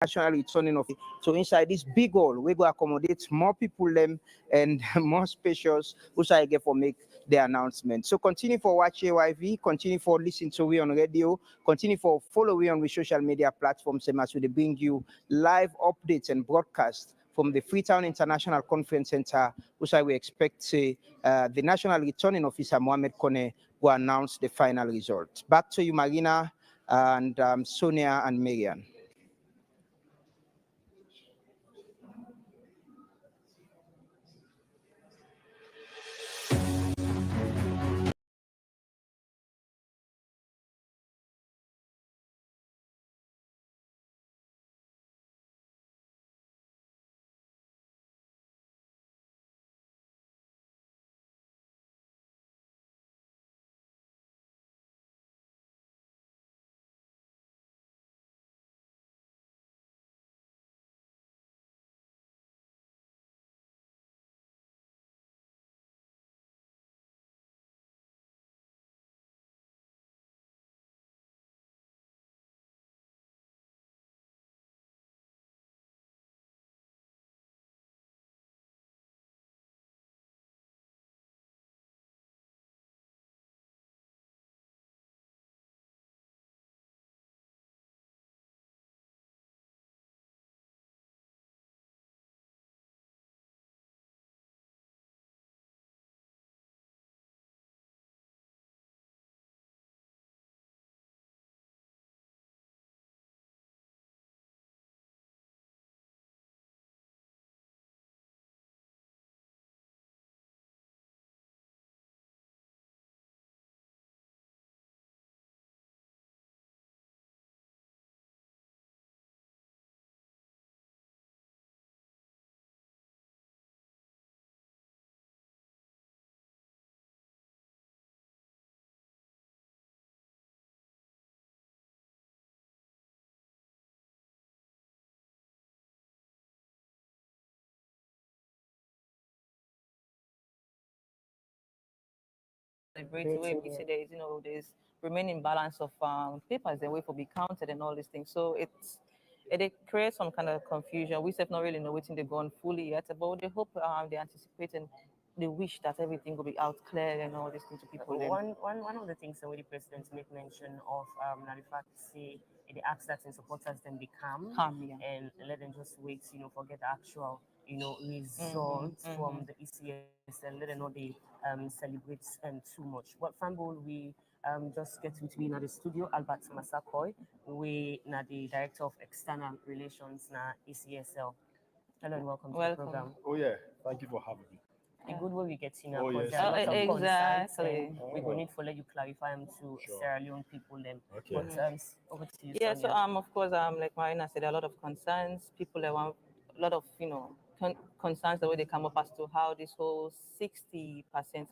national returning office. So inside this big hall, we go accommodate more people them and more spacious which I get for make the announcement. So continue for watch AYV, continue for listen to we on radio, continue for follow we on the social media platforms as we bring you live updates and broadcasts from the Freetown International Conference Center, which I will expect the national returning officer Mohamed Kone will announce the final result. Back to you, Marina and Sonia and Marian. Celebrate way we say there is, there's remaining balance of papers they wait for be counted and all these things. So it creates some kind of confusion. We have not really know waiting they gone fully yet, but they hope they anticipate and they wish that everything will be out clear and all these things to people. One of the things that the president make mention of now the fact say they ask that in supporters then be calm, Yeah. and let them just wait, forget the actual results from the ECS and let them know they celebrate too much. But Fambol, we just get to be in the studio, Albert Masakoy, we na the director of external relations na ECSL. Hello and welcome to the program. Oh yeah, thank you for having me. The good way we get in now, Oh, because yes. there are lots of concerns, Exactly. and we will need to let you clarify them to Sure. Sierra Leone people then. Okay. But over to you, Yeah, Sonia. so of course, like Marina said, there are a lot of concerns. People that want a lot of concerns the way they come up as to how this whole 60%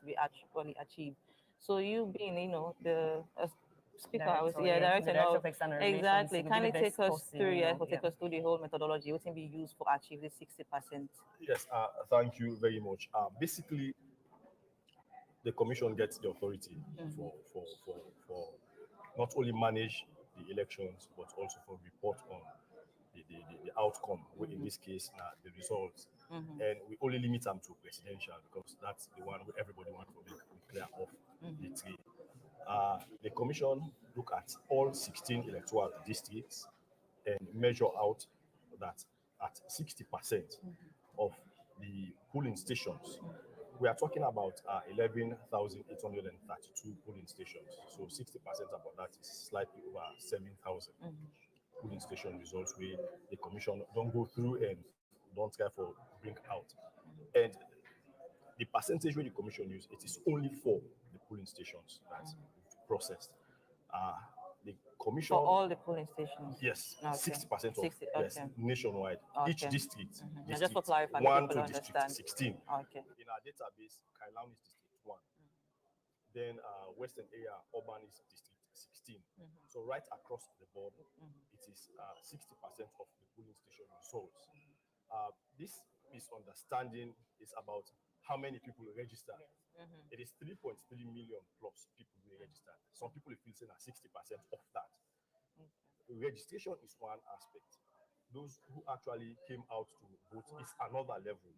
will actually achieve. So you being the speaker, I was director, the director of external relations, exactly. you will Can do you the take best us through? possible, Yeah, take us through the whole methodology. What can be used for achieve this 60%? Yes, thank you very much. Basically, the commission gets the authority for not only manage the elections but also for report on the outcome, in this case, the results. And we only limit them to presidential because that's the one where everybody wants to make clear of the three. The commission look at all 16 electoral districts and measure out that at 60% of the polling stations, we are talking about 11,832 polling stations. So 60% about that is slightly over 7,000 polling station results where the commission don't go through and don't try for bring out. And the percentage where the commission use, it is only for the polling stations that's processed. The commission For all the polling stations? yes, Okay. 60% of 60, yes, okay. nationwide. Each Okay. district, And just for district clarifying, 1 people to district understand. 16. Okay. In our database, Kailani is district 1. Then Western area, urban is district 16. So right across the board, it is 60% of the polling station results. This misunderstanding is about how many people register. It is 3.3 million plus people who register. Some people feel saying that 60% of that. Registration is one aspect. those who actually came out to vote is another level.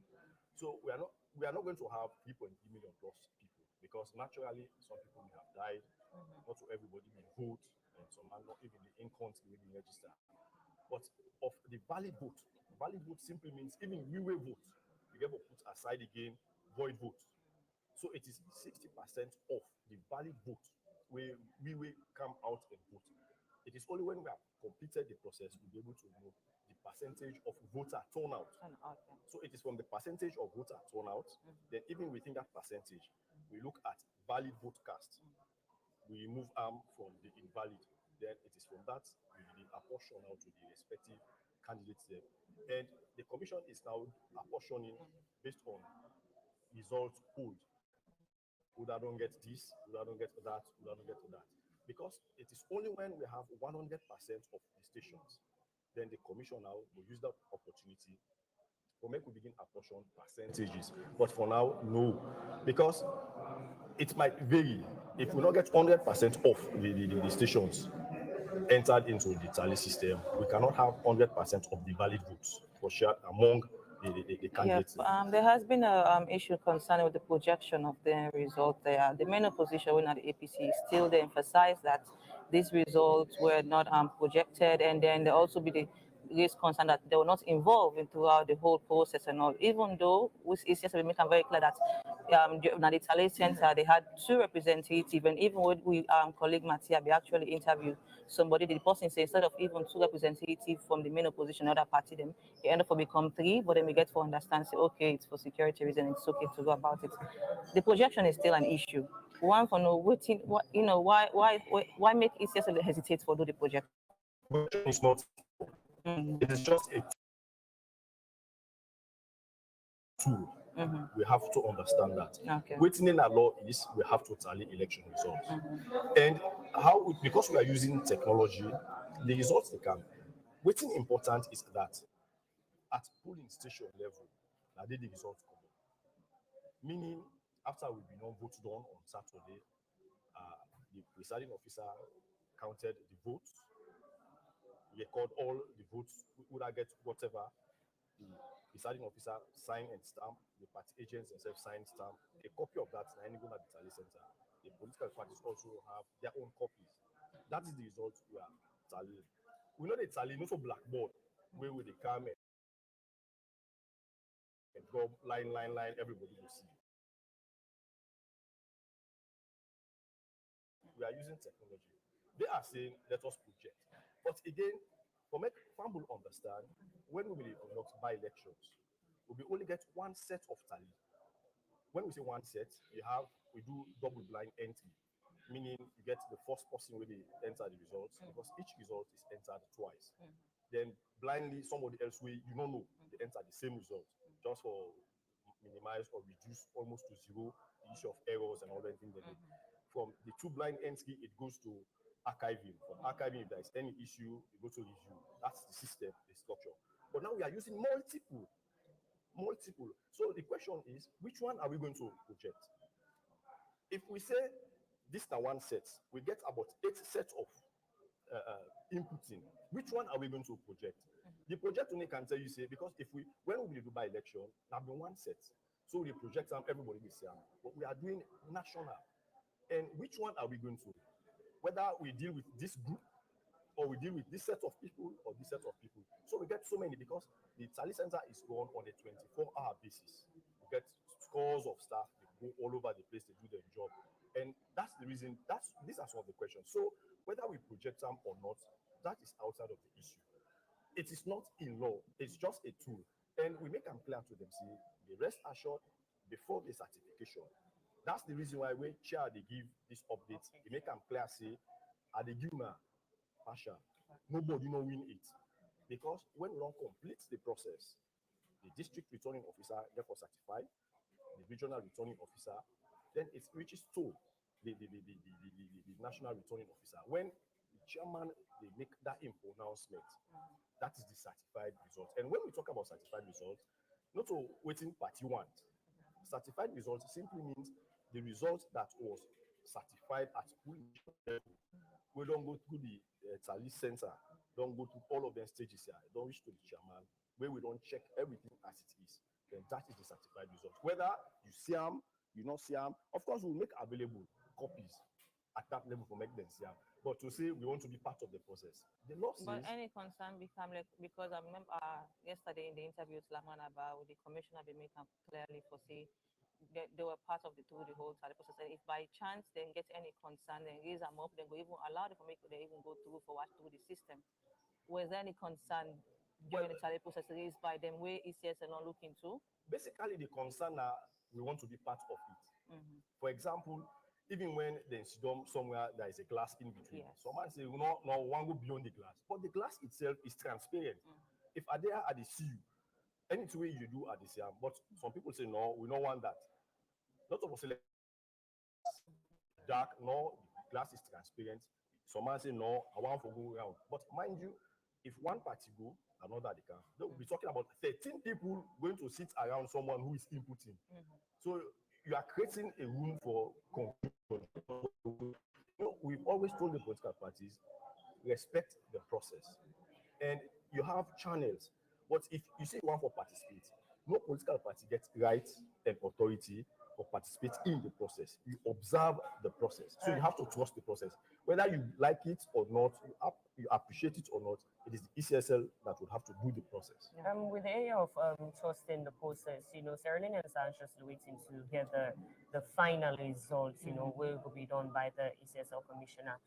So we are not going to have 3.3 million plus people because naturally some people may have died. Not to everybody will vote, and some are not even the in country will be registered. But of the valid vote simply means even we will vote. You get to put aside again void vote. So it is 60% of the valid vote where we will come out and vote. It is only when we have completed the process we'll be able to know the percentage of voter turnout. Okay. So it is from the percentage of voter turnout. Then even within that percentage, we look at valid vote cast. We remove arm from the invalid. Then it is from that we apportion out to the respective candidates there. And the commission is now apportioning based on results polled. Would I don't get this? Would I don't get that? Would I don't get that? Because it is only when we have 100% of the stations, then the commission now will use that opportunity to make we begin apportion percentages. But for now, no, because it might vary. If we not get 100% of the stations entered into the tally system, we cannot have 100% of the valid votes for shared among the Yep. candidates. There has been a issue concerning with the projection of the result there. The main opposition, when at the APC, still they emphasize that these results were not projected, and then there also be the raised concern that they were not involved in throughout the whole process and all. Even though it's just make it very clear that at the Tale Center they had two representatives, and even when we colleague Matia, we actually interviewed somebody, the person said instead of even two representatives from the main opposition, other party, them it ended up become three, but then we get to understand, say, okay, it's for security reasons, it's okay to go about it. The projection is still an issue. One for no waiting, what why make it just hesitate for do the projection? Projection is not, it is just a tool. We have to understand that. Okay. Waiting in a law is we have to tally election results. And because we are using technology, the results they can. Waiting important is that at polling station level, now the results come up. Meaning, after we've been on vote done on Saturday, the presiding officer counted the votes, record all the votes, would I get whatever, the presiding officer sign and stamp, the party agents themselves sign stamp, a copy of that, and go at the tally center. The political parties also have their own copies. That is the result we are tallying. We know the tally, not for blackboard, where they come and go line, everybody will see. We are using technology. They are saying, let us project. But again, for make Famble understand, when we will conduct by-elections, we will only get one set of tally. When we say one set, we do double blind entry, meaning you get the first person where they enter the results, because each result is entered twice. Then blindly, somebody else way you don't know, they enter the same result, just for minimize or reduce almost to zero the issue of errors and all that thing. From the two blind entry, it goes to archiving. From archiving, if there is any issue, you go to review. That's the system, the structure. But now we are using multiple. So the question is, which one are we going to project? If we say this is one set, we get about 8 sets of inputting. Which one are we going to project? The project only can tell you, say, because when we do by election, there be one set. So we project them, everybody will see them. But we are doing national. And which one are we going to? Whether we deal with this group, or we deal with this set of people, or this set of people. So we get so many because the tally center is run on a 24-hour basis. We get scores of staff, they go all over the place, they do their job. And that's the reason, these are some of the questions. So whether we project them or not, that is outside of the issue. It is not in law, it's just a tool. And we make them clear to them, see, they rest assured before the certification. That's the reason why when chair they give this update, they make them clear, say, are they give now partial? Nobody no win it. Because when we don't complete the process, the district returning officer therefore certified, the regional returning officer, then it reaches to the national returning officer. When the chairman they make that pronouncement, that is the certified result. And when we talk about certified results, not to waiting party want. Certified results simply means the result that was certified at polling level. We don't go through the tally center, don't go through all of the stages here, don't reach to the chairman, where we don't check everything as it is, then that is the certified result. Whether you see them, you not see them, of course we'll make available copies at that level for make them see them. But to say we want to be part of the process, the law says. But any concern become like, because I remember yesterday in the interview with Laman about the commissioner, they make clearly for say they were part of the whole tally process. And if by chance they get any concern, then raise them up, then go even allow them to make they even go through for what through the system. Was there any concern during the tally process raised by them where ECS are not looking to? Basically, the concern are we want to be part of it. For example, even when there's somewhere there is a glass in between, someone say, no, one go beyond the glass. But the glass itself is transparent. If are there at the sea, any way you do at the sea, but some people say, no, we don't want that. Not of us say dark, no, the glass is transparent. Someone say, no, I want to go around. But mind you, if one party go, another they can. They'll be talking about 13 people going to sit around someone who is inputting. So you are creating a room for confusion. You know, we've always told the political parties, respect the process. And you have channels. But if you say you want to participate, no political party gets rights and authority or participate in the process. You observe the process. So you have to trust the process. Whether you like it or not, you appreciate it or not, it is the ECSL that would have to do the process. With the area of trusting the process, you know, Sierra Leoneans are anxiously waiting to get the final results, you know, will be done by the ECSL commissioner.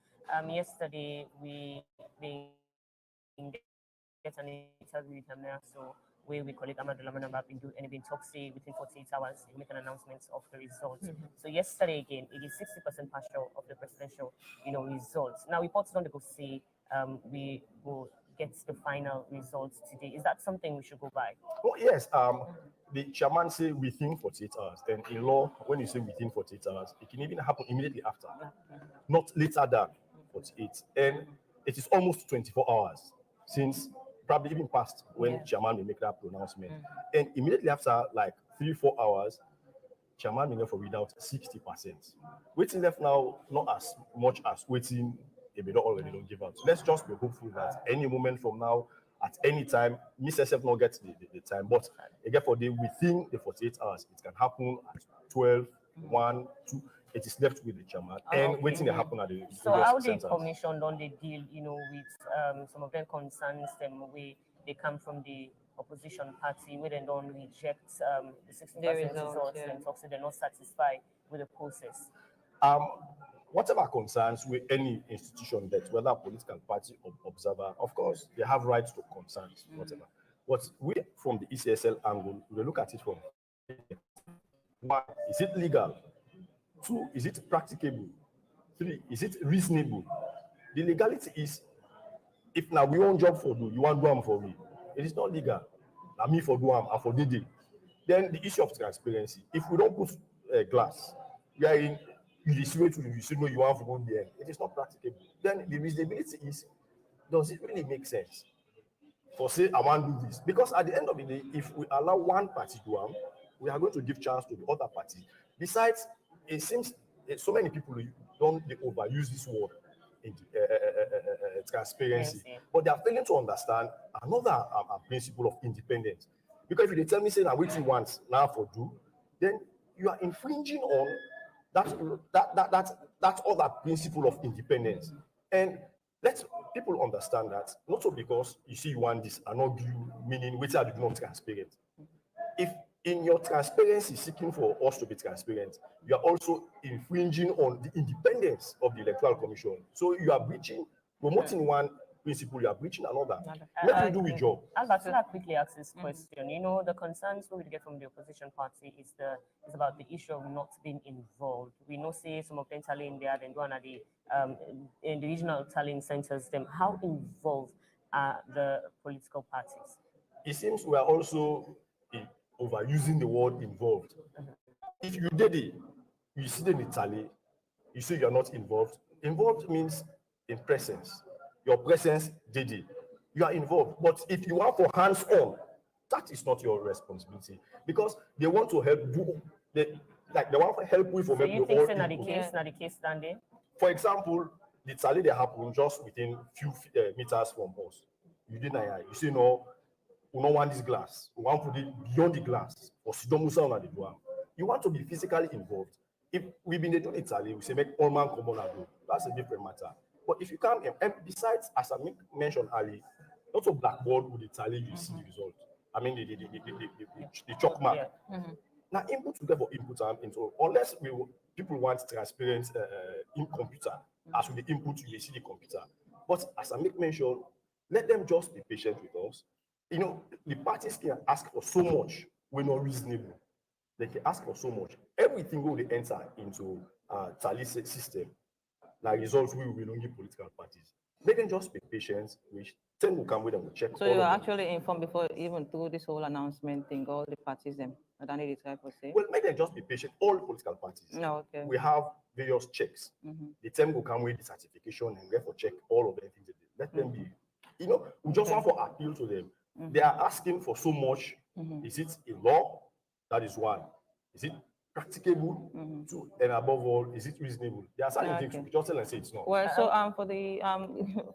Yesterday, we get an interview with him now, so where we colleague Ahmad Laman have been doing and been talking within 48 hours to make an announcement of the results. So yesterday again, it is 60% partial of the presidential, you know, results. Now reports don't go say we will get the final results today. Is that something we should go by? Oh yes. The chairman say within 48 hours. Then in law, when you say within 48 hours, it can even happen immediately after, not later than 48. And it is almost 24 hours since, probably even past when chairman will make that pronouncement. And immediately after, like 3-4 hours, chairman will for read out 60%. Waiting left now, not as much as waiting if they don't already don't give out. So let's just be hopeful that any moment from now, at any time, Mr. SF not gets the time. But again, for the within the 48 hours, it can happen at 12, 1, 2. It is left with the chairman and waiting to happen at the. So how the commission on the deal, you know, with some of them concerns them where they come from the opposition party, where they don't reject the 60% results and talk, so they're not satisfied with the process. Whatever concerns with any institution that, whether political party or observer, of course, they have rights to concerns, whatever. But we, from the ECSL angle, we look at it from 1, is it legal? 2, is it practicable? 3, is it reasonable? The legality is, if now we want job for do, you want do them for me. It is not legal. Now me for do them, and for day. Then the issue of transparency. If we don't put glass, we are in. You see to you see you want to go there. It is not practicable. Then the reasonability is, does it really make sense for say I want to do this? Because at the end of the day, if we allow one party to do, we are going to give chance to the other party. Besides, it seems so many people don't overuse this word in transparency, but they are failing to understand another principle of independence. Because if they tell me say that which you want now for do, then you are infringing on that other principle of independence. And let people understand that not so because you see you want this and not you meaning which are not transparent. If in your transparency seeking for us to be transparent, you are also infringing on the independence of the Electoral Commission. So you are promoting one principle, you are breaching another. Let me do your job. Albert, can I quickly ask this question? You know, the concerns we get from the opposition party is about the issue of not being involved. We know, say, some of them tallying there, then one at the in the regional tallying centers. Them, how involved are the political parties? It seems we are also overusing the word involved. If you did it, you see the tally, you say you're not involved. Involved means in presence. Your presence did it. You are involved. But if you are for hands-on, that is not your responsibility. Because they want to help you. They want to help you for so you think so not the case standing? For example, the tally they happen just within few meters from us. You did not. You say no. We don't want this glass. We want to put it beyond the glass. Or you want to be physically involved. If we've been doing Italy, we say make all man come on and go. That's a different matter. But if you can't, and besides, as I mentioned earlier, not to blackboard with Italy, you see the result. I mean the chalk mark. Now input to get for input and into unless people want transparent in computer, as with the input you see the computer. But as I mention, let them just be patient with us. You know, the parties can ask for so much, we're not reasonable. They can ask for so much. Everything will enter into tally system. Now results will be only political parties. They can just be patient, which then will come with them, will check. So you are actually informed before even through this whole announcement thing, all the parties them. I don't need to say. Well, make them just be patient. All political parties. No, okay. We have various checks. The term will come with the certification and therefore check all of the things they do. Let them be. You know, we just want to appeal to them. They are asking for so much. Is it a law? That is one. Is it practicable? Two, and above all, is it reasonable? There are certain things we just tell and say it's not. Well, so for the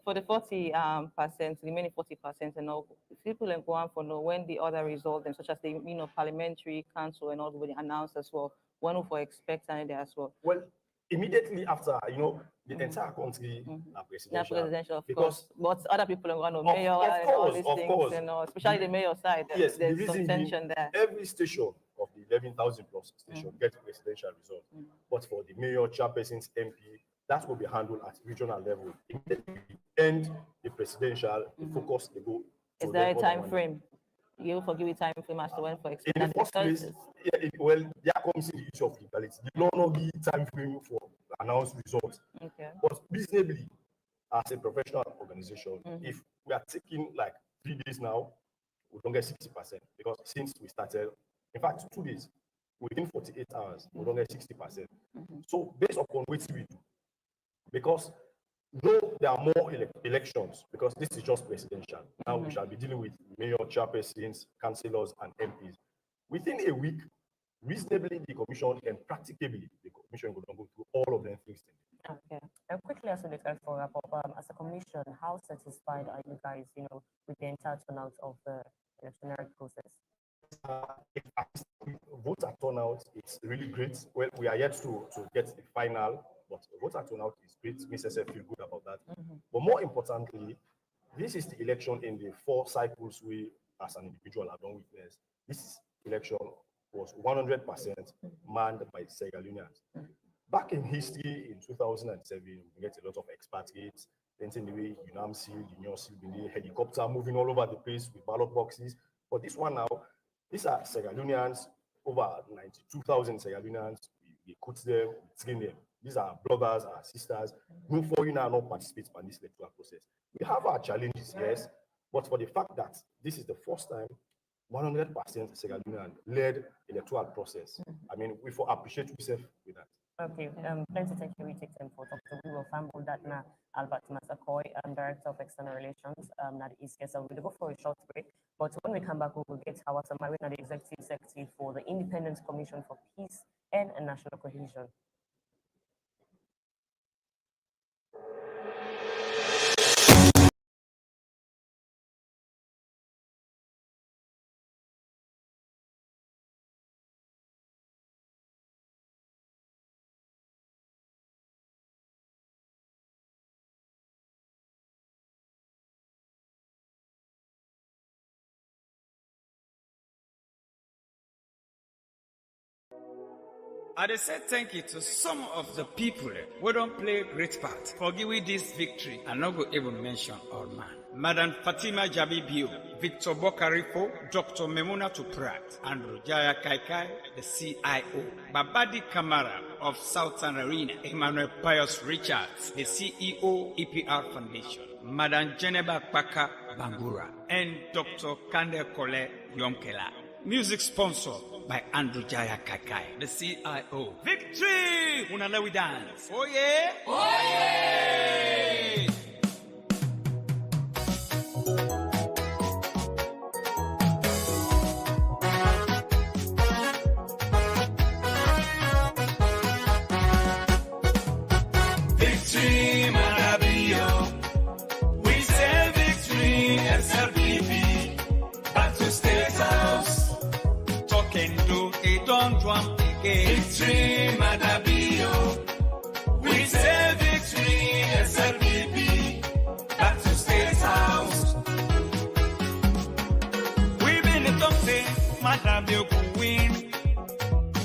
40%, remaining 40%, and all people go on for know when the other results, such as the parliamentary council and all will be announced as well. When we for expect and there as well. Well, immediately after, the entire country presidential, of because course. But other people are going to mayor and all these things, and especially the mayor side. Yes, there's some tension there. Every station of the 11,000 plus station gets presidential result. But for the mayor, chairpersons, MP, that will be handled at regional level. And the presidential, the focus, they go. Is there a time frame? You forgive me time frame as to when for expecting. In the first place, well, there comes in the issue of legality. The law not give time frame for announced results. Okay. But reasonably, as a professional organization, if we are taking like 3 days now, we don't get 60% because since we started, in fact, 2 days, within 48 hours, we don't get 60%. So based upon what we do, because though there are more elections, because this is just presidential, now we shall be dealing with mayor, chairpersons, councillors, and MPs. Within a week, reasonably, the commission and practicably, the commission will go through all of them things. Okay. And quickly, as a for wrap up, as a commission, how satisfied are you guys, with the entire turnout of the electionary process? Voter turnout is really great. Well, we are yet to get the final, but voter turnout is great. Mrs. F feel good about that. But more importantly, this is the election in the 4 cycles we, as an individual, have done witness. This election was 100% manned by Sierra Leoneans. Back in history, in 2007, we get a lot of expatriates, then the way UNAM seal, Union seal, helicopter moving all over the place with ballot boxes. But this one now, these are Sierra Leoneans, over 92,000 Sierra Leoneans. We coach them, we train them. These are brothers, our sisters. No foreigner not participate in this electoral process. We have our challenges, yes, but for the fact that this is the first time 100% Sierra Leonean led electoral process, I mean, we appreciate yourself with that. Okay, plenty thank you. We take time for Dr. We will fumble that now. Albert Masakoy, Director of External Relations, at the ECS. We'll go for a short break, but when we come back, we will get our summary at the Executive Secretary for the Independent Commission for Peace and National Cohesion. I dey say thank you to some of the people who don't play great part for giving this victory. I no go even mention all man. Madam Fatima Jabi Bio, Victor Bokarifo, Dr. Memuna Tuprat, Andrew Jaya Kaikai, the CIO, Babadi Kamara of Southern Arena, Emmanuel Pius Richards, the CEO, EPR Foundation, Madam Geneba Paka Bangura, and Dr. Kande Kole Yomkela. Music sponsor by Andrew Jaya Kakai, the CIO. Victory! Unale we dance. Oh yeah! Oh yeah! Victory, man. want again. Victory, Madabio. We say victory, SLPP. Back to State House. We been the top say, Madabio could win.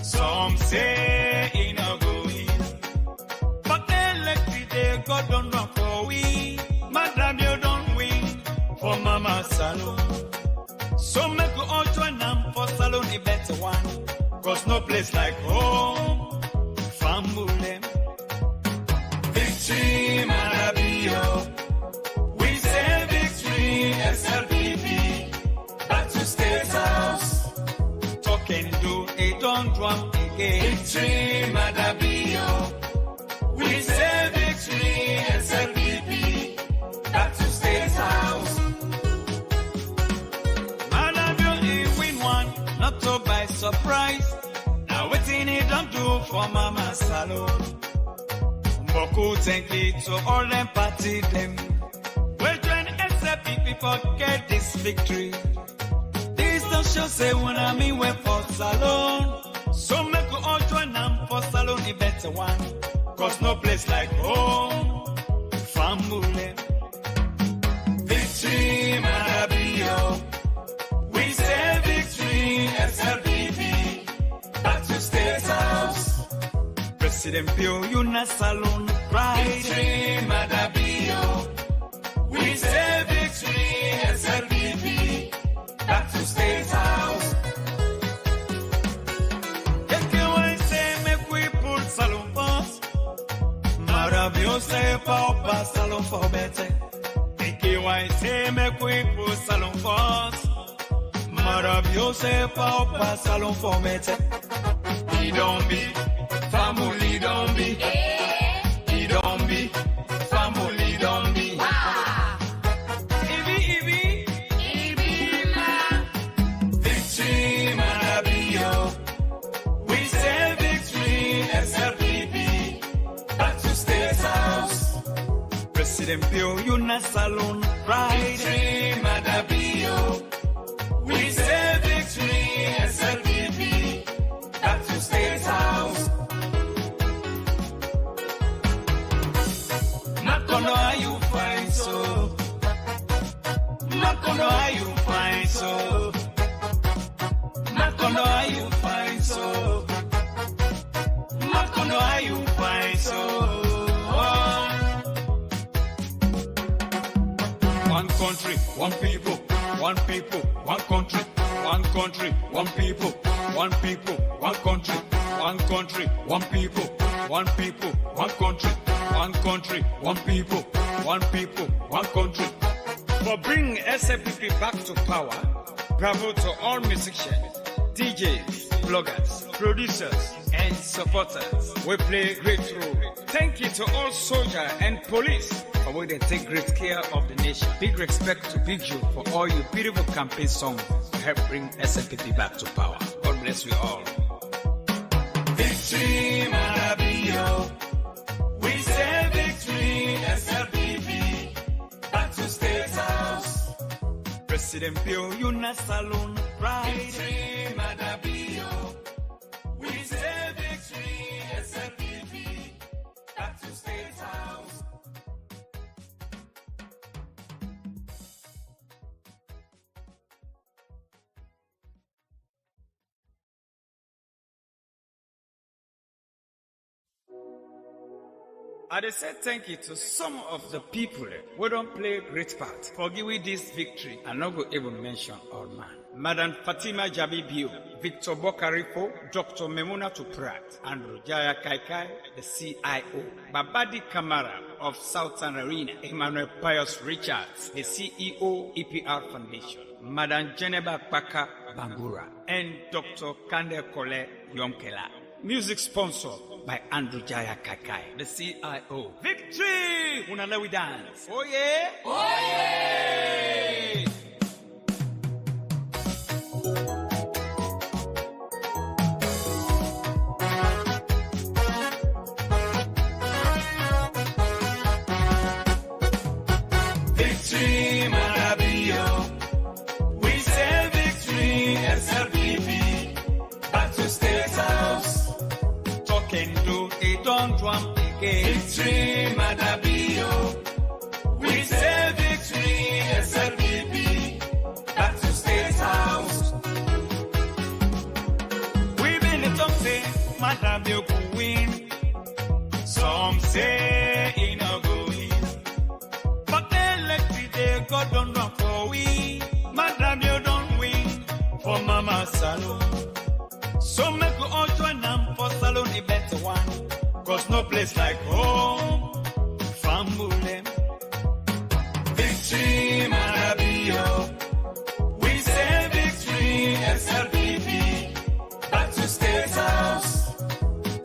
Some say he no go win. But elected day, God don't run for we. Madabio don't win for Mama Salon. So make we all join them for Salon, a better one. Cause no place like home. Family. Victory, Madabio. We say victory, SLPP. Back to State House. Talk and do, it don't want again. Victory, Madabio. We say victory, SLPP. Back to State House. Madabio, he win one, not so by surprise. Now waiting he don't do for Mama Salon. Boku thank you to all them party them. Well join SLPP forget this victory. This don't show say when I mean we for Salon. So make we all join them for Salon, a better one. Cause no place like home. Family. Victory, Madabio. We say victory, SLPP. Back to State House. President Pio, you na Salon pride. Victory, Madabio. We say victory, SLPP. Back to State House. Everyone say make we pull Salon first. Madabio say power Salon for better. Everyone say make we pull Salon first. Madabio say power Salon for better. He don't be family, don't be. He don't be family, don't be. Victory, Madabio. We say victory, SLPP. Back to State House. President Pio, you na Salon pride. Victory, Madabio. We say victory, SLPP. Back to State House. Makono, how you find so? Makono, how you find so? Makono, how you find so? Makono, how you find so? One country, one people, one people, one country, one country, one people, one people, one country, one country, one people, one people, one country, one country, one people, one people, one country. For bringing SLPP back to power, bravo to all musicians, DJs, bloggers, producers, and supporters. We play a great role. Thank you to all soldiers and police for where they take great care of the nation. Big respect to Big Joe for all your beautiful campaign songs to help bring SLPP back to power. God bless you all. Victory, Madabio. We say victory, SLPP. Back to State House. President Pio, you na Salon pride. Victory, Madabio. We say victory, SLPP. Back to State House. I say thank you to some of the people who don't play great part for giving this victory. I not go even mention all man. Madam Fatima Jabibio, Victor Bokarifo, Dr. Memuna Tuprat, Andrew Jaya Kaikai, the CIO, Babadi Kamara of Southern Arena, Emmanuel Pius Richards, the CEO, EPR Foundation, Madam Geneba Baka Bangura, and Dr. Kande Kole Yomkela. Music sponsor by Andrew Jaya Kakai, the CIO. Victory! Unale we dance. Oh yeah! Oh yeah! Victory, Marabio. We say victory, SLPP. Back to State House. Madam, you could win. Some say he no go win. But electric day, God don't run for we. Madam, you don't win for Mama Salon. So make you all join them for Salon, a better one. Cause no place like home. Family. Victory, Marabio. We say victory, SLPP. Back to State House.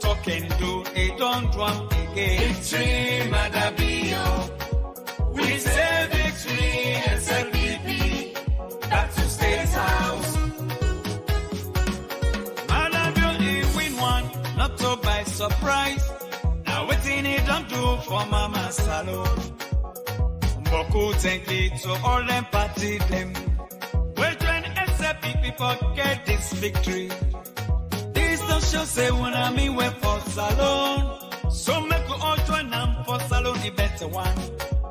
Talk and do, they don't want again. Victory, Marabio. We say victory, SLPP. Back to State House. Marabio, win one, not to by surprise. Now waiting it don't do for Mama Salon. Boku thank you to all them party them. We join SLP people get this victory. This don't show say when I mean we for Salon. So make you all join them for Salon, the better one.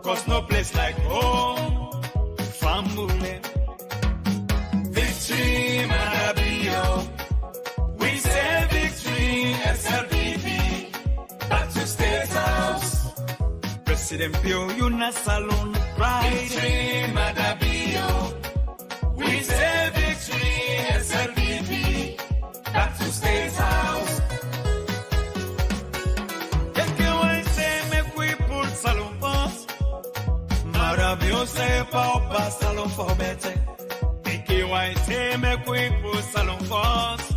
Cause no place like home. Family. Victory, Marabio. We say victory, SLPP. Back to State House. President Pio, you na Salon pride. Victory, Marabio. We say victory, SLPP. Back to State House. Quelqu'un say make we pull Salon first. Marabio say pa Salon for better. Quelqu'un say make we pull Salon first.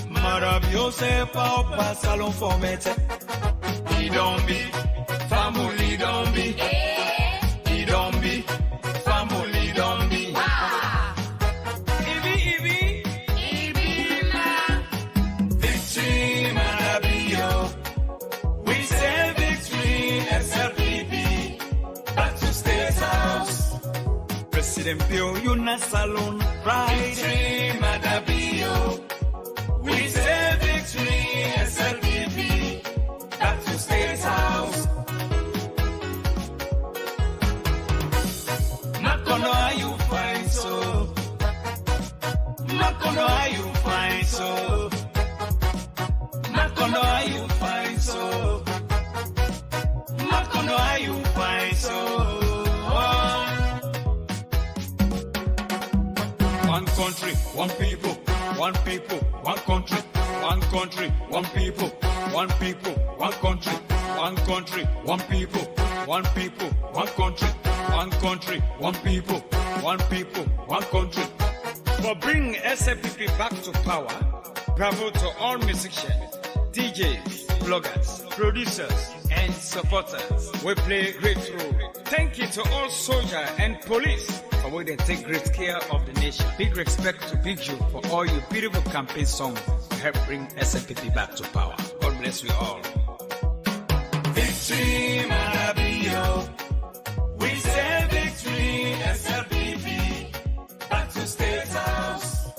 Marabio say pa Salon for better. He don't be family, don't be. He don't be family, don't be. Ibi ma. Victory, Marabio. We say victory, SLPP. Back to State House. President Pio, you na Salon pride. Victory, Marabio. We say victory, SLPP. Back to State House. Makono, how you find so? Makono, how you find so? Makono, how you find so? Makono, how you find so? One country, one people, one people, one country, one country, one people, one people, one country, one country, one people, one people, one country, one country, one people, one people, one country. For bringing SLPP back to power, bravo to all musicians, DJs, bloggers, producers, and supporters. We play a great role. Thank you to all soldiers and police for where they take great care of the nation. Big respect to Big Joe for all your beautiful campaign songs to help bring SLPP back to power. God bless you all. Victory, Marabio. We say victory, SLPP. Back to State House.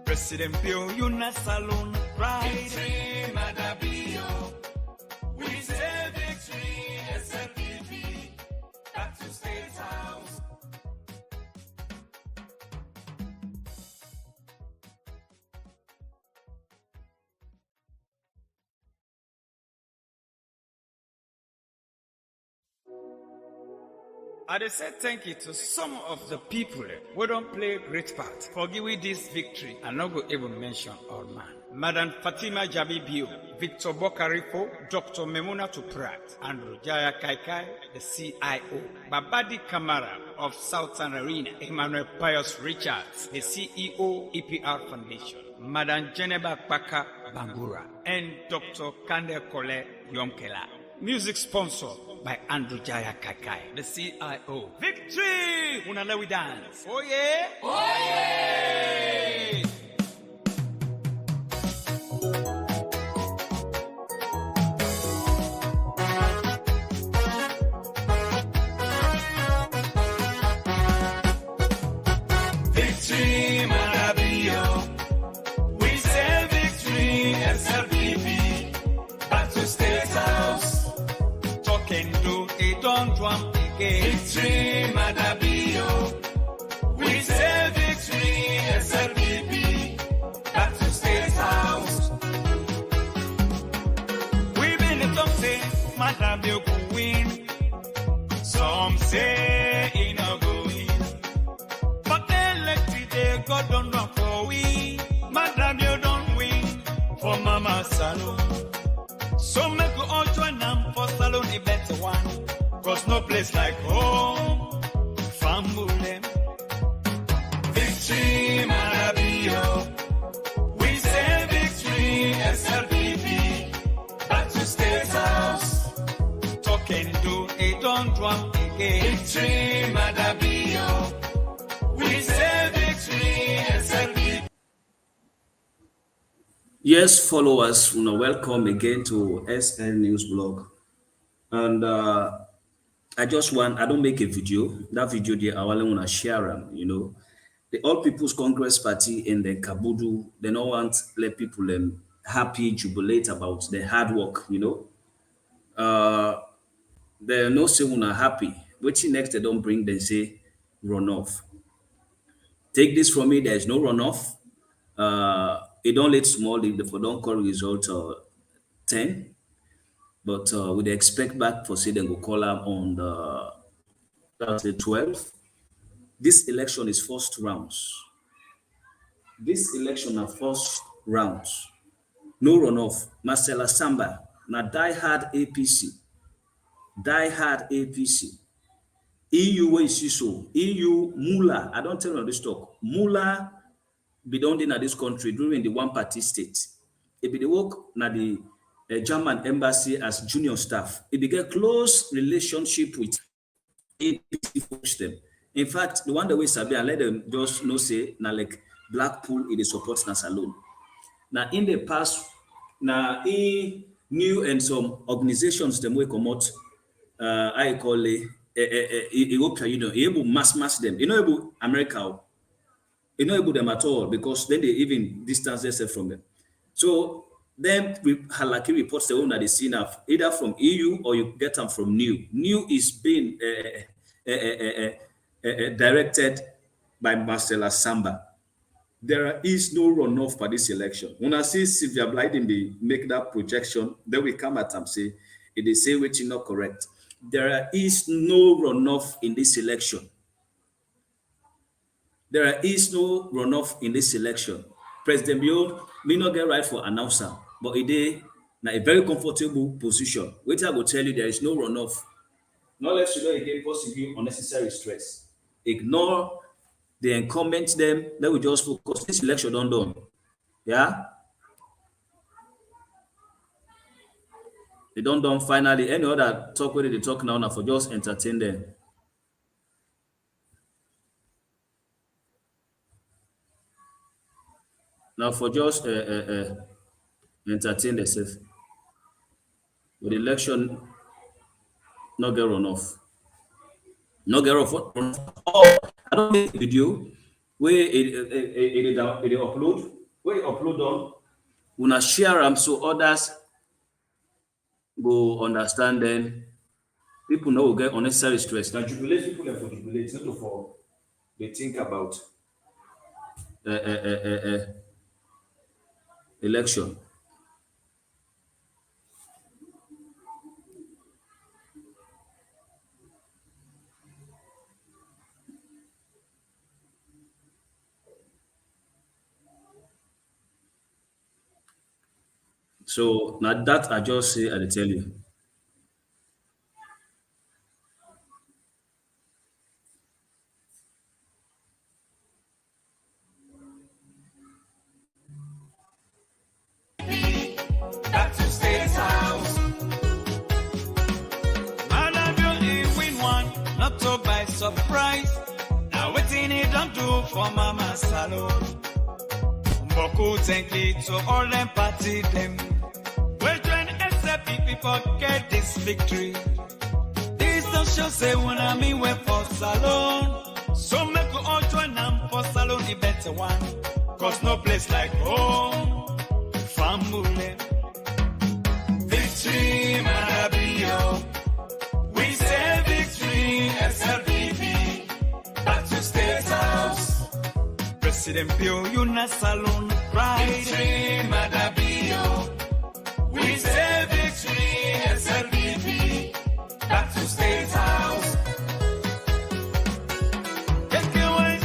President Pio, you na Salon pride. Victory, Marabio. We say victory, SLPP. Back to State House. I dey say thank you to some of the people who don't play a great part for giving this victory. I no go even mention all man. Madam Fatima Jabi Bio, Victor Bokarifo, Dr. Memuna Tuprat, Andrew Jaya Kaikai, the CIO, Babadi Kamara of Southern Arena, Emmanuel Pius Richards, the CEO, EPR Foundation, Madam Geneba Baka Bangura, and Dr. Kande Kole Yomkela. Music sponsor by Andrew Jaya Kakai, the CIO. Victory! Unale we dance. Oh yeah! Oh yeah! Victory, Marabio. We say victory, SLPP. Back to State House. Talking do it don't want again. Victory, Marabio. We say victory, salon. So make we all join them for salon a better one. Cause no place like home. Family. Victory, Marabio. We say victory, SLPP. Back to State House. Talk and do it, don't run again. Victory, Marabio. We say victory, SLPP. Yes, followers, welcome again to SL News Blog. And I don't make a video. That video there, I want to share them, The All People's Congress Party in the Kabudu, they don't want to let people happy, jubilate about their hard work, They're no say when happy. Which next they don't bring, they say runoff. Take this from me, there is no runoff. It don't let small if they don't call result 10. But we dey expect back for say them go call am on the 12th. This election is first rounds. This election are first rounds. No runoff. Marcella Samba, na die-hard APC. Die-hard APC. EU wey you see so. EU Mula. I don't tell you this talk. Mula be done in this country during the one-party state. It be the work na the German embassy as junior staff. It began close relationship with APC folks them. In fact, the one that we sabi, I let them just know say na like Blackpool in the support na salon. Now in the past, now in new and some organizations them we come out, I call it European Union, able mass them. You know about America, you know about them at all because then they even distance themselves from them. So then Halaki reports the one that they see now either from EU or you get them from New. New is being directed by Marcella Samba. There is no runoff for this election. When I see Sylvia Blyden they make that projection, then we come at them say if they say which is not correct. There is no runoff in this election. There is no runoff in this election. President Bio may not get right for announcer, but it is a very comfortable position. Which I will tell you there is no runoff. Not let you know again possibly unnecessary stress. Ignore the incumbents them. Let we just focus. This election done. Yeah. They done finally. Any other talk where they talk now for just entertain them. Now for just entertain themselves. But the election not get runoff. Not get runoff. Oh, I don't make a video where it upload. Where it upload on, when share them so others go understand then people know will get unnecessary stress. Now jubilate people have for jubilate, not for they think about election. So now that I just say, I tell you. Back to State House. Madam, win one, not so by surprise. Now waiting it don't do for Mama Salon. Boku thank you to all them party them. Well join SLPP forget this victory. This don't show say when I mean we for Salon. So make we all join them for Salon the better one. Cause no place like home. Family. Victory, Marabio. We say victory, SLPP. Back to State House. President Pio, you not Salon pride. Victory, Marabio. We say victory, SLPP. Back to State House.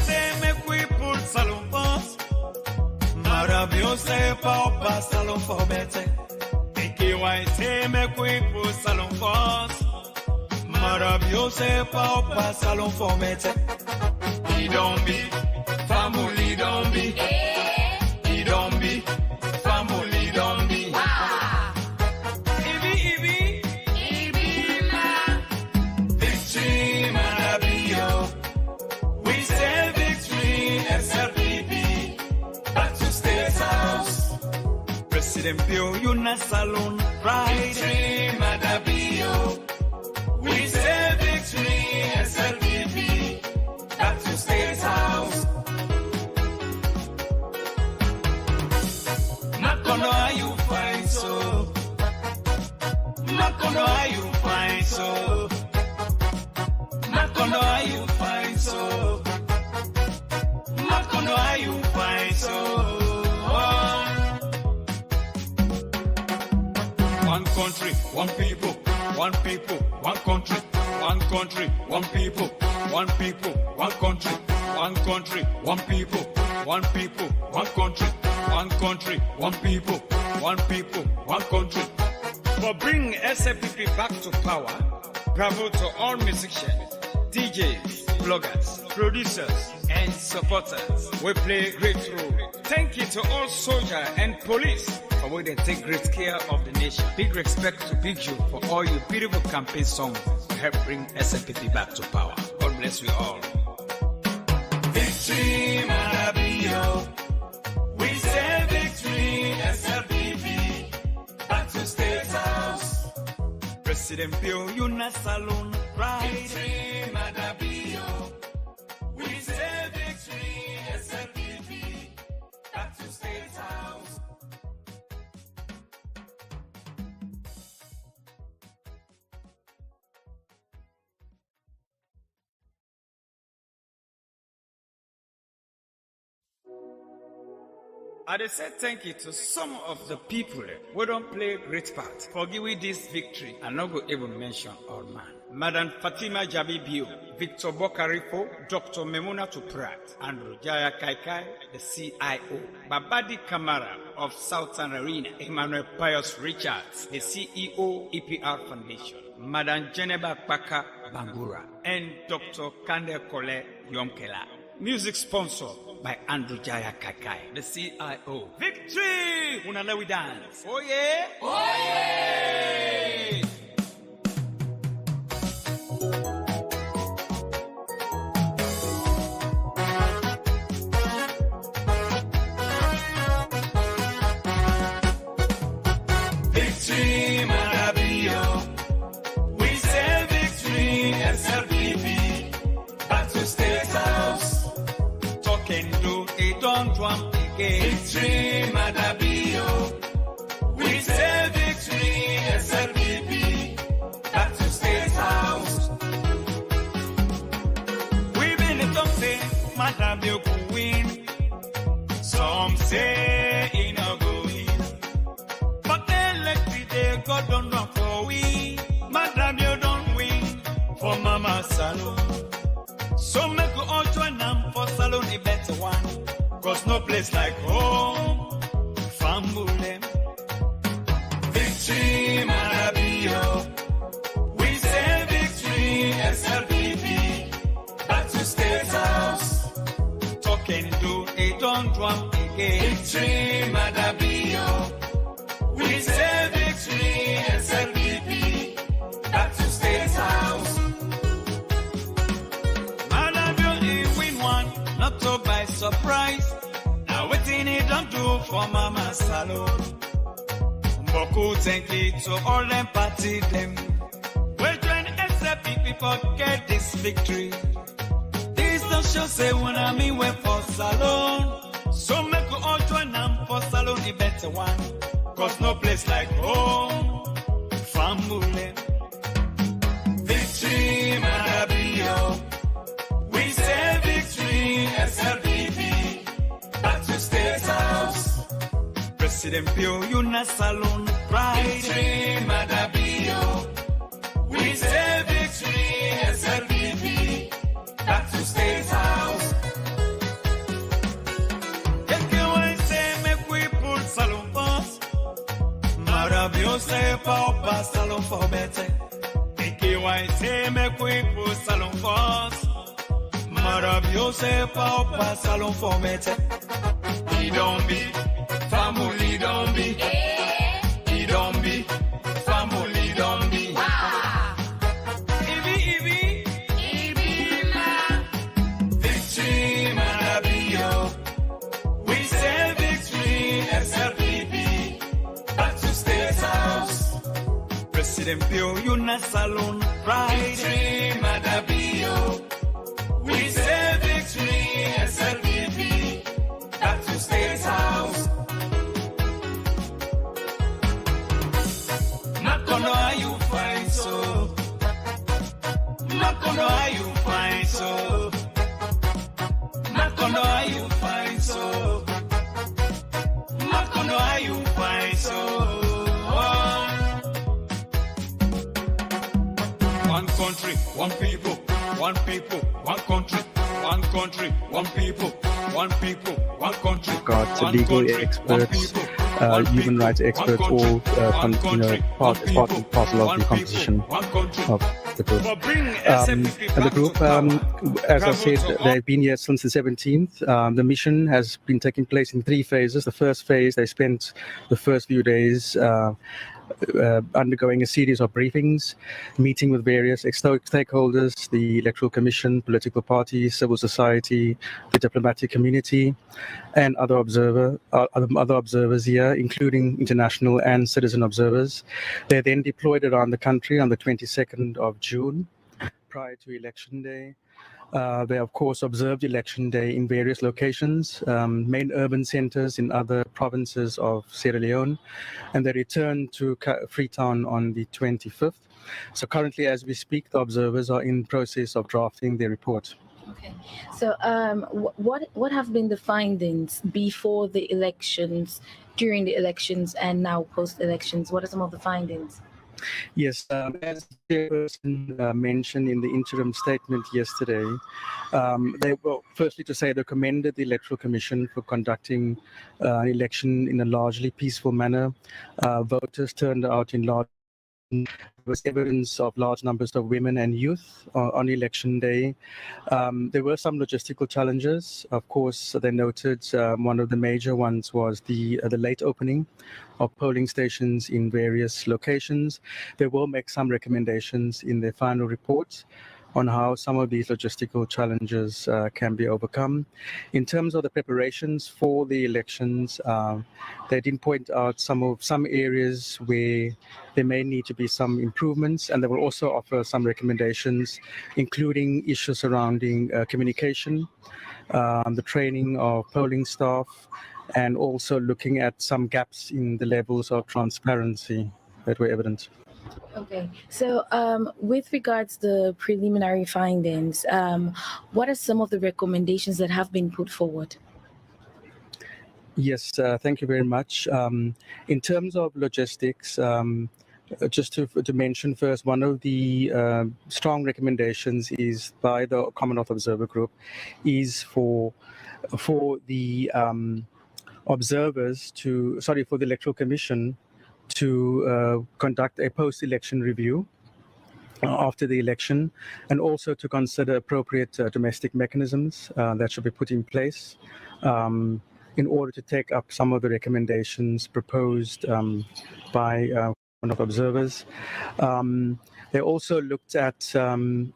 Say make we put Salon first. Marabio say power Salon for better. AY say make we put salon first. Marabio say pa salon for mete. He don't be family don't be. He don't be family don't be. Ibi ma victory Marabio. We say victory SLPP. Back to State House. President Pio Yuna Salon Pride. Victory Marabio. We say victory SLPP. Back to State House. Makono, how you find so? Makono, how you find so? Makono, how you find so? Makono, how you find so? One country, one people, one people, one country, one country, one people, one people, one country, one country, one people, one people, one country, one country, one people, one people, one country. For bringing SFPP back to power, bravo to all musicians, DJs, bloggers, producers, and supporters. We play a great role. Thank you to all soldiers and police for where they take great care of the nation. Big respect to Big Joe for all your beautiful campaign songs to help bring SFPP back to power. God bless you all. Victory Marabio. We say victory SLPP. Back to State House. President Pio Yuna Salon Pride. Victory Marabio. We say victory SLPP. Back to State House. I dey say thank you to some of the people who don't play great part for giving this victory. I no go even mention all man. Madam Fatima Jabi Bio, Victor Bokarifo, Dr. Memuna Tuprat, Andrew Jaya Kaikai, the CIO, Babadi Kamara of Southern Arena, Emmanuel Pius Richards, the CEO, EPR Foundation, Madam Geneva Paka Bangura, and Dr. Kande Kole Yomkela. Music sponsor by Andrew Jaya Kakai, the CIO. Victory! Unale we dance. Oh yeah! Oh yeah! Victory Marabio. We say victory SLPP. Back to State House. Talking to it don't want again. Victory Marabio. We say victory SLPP. Back to State House. We been the top say Marabio could win. Some say he no go win. But elected they God don't run for we. Marabio don't win for Mama Salon. So make we all join them for Salon a better one. Cause no place like home. Family. Victory Marabio. We say victory SLPP. Back to State House. Talking to a don't drum again. Victory Marabio. We say victory SLPP. Back to State House. Not so by surprise. Now waiting it don't do for Mama Salon. Boku thank you to all them party them. Well join SLPP for get this victory. This don't show say when I mean wait for Salon. So make you all join them for Salon the better one. Cause no place like home. Family. Victory Marabio. We say victory SLPP. Back to State House. President Pio Yuna Salon Pride. Victory Marabio. We say victory SLPP. Back to State House. Make we pull Salon first. Marabio say Papa Salon for better. KYT make we put Salon first. Marabio say Papa Salon for better. He don't be, family don't be. He don't be, family don't be. Ibi, ma. Victory, Marabio. We say victory, SLPP. Back to State House. President Pio, you not salon, right? Victory, Marabio. We say victory, SLPP. Back to State House. Makono, how you find so? Makono, how you find so? Makono, how you find so? Makono, how you find so? One country, one people, one people, one country, one country, one people, one people, one country. Got legal experts, human rights experts, all part and parcel of the composition of the group. And the group, as I said, they've been here since the 17th. The mission has been taking place in 3 phases. The first phase, they spent the first few days undergoing a series of briefings, meeting with various stakeholders, the Electoral Commission, political parties, civil society, the diplomatic community, and other observers here, including international and citizen observers. They're then deployed around the country on the 22nd of June, prior to Election Day. They, of course, observed Election Day in various locations, main urban centers in other provinces of Sierra Leone, and they returned to Freetown on the 25th. So currently, as we speak, the observers are in process of drafting their report. Okay. So what have been the findings before the elections, during the elections, and now post-elections? What are some of the findings? Yes, as the chairperson mentioned in the interim statement yesterday, firstly to say they commended the Electoral Commission for conducting an election in a largely peaceful manner. Voters turned out in large. There was evidence of large numbers of women and youth on election day. There were some logistical challenges. Of course, they noted one of the major ones was the late opening of polling stations in various locations. They will make some recommendations in their final report on how some of these logistical challenges can be overcome. In terms of the preparations for the elections, they did point out some areas where there may need to be some improvements, and they will also offer some recommendations, including issues surrounding communication, the training of polling staff, and also looking at some gaps in the levels of transparency that were evident. Okay, so with regards to the preliminary findings, what are some of the recommendations that have been put forward? Yes, thank you very much. In terms of logistics, just to mention first, one of the strong recommendations is by the Commonwealth Observer Group is for the for the Electoral Commission to conduct a post-election review after the election, and also to consider appropriate domestic mechanisms that should be put in place in order to take up some of the recommendations proposed by one of observers. They also looked at some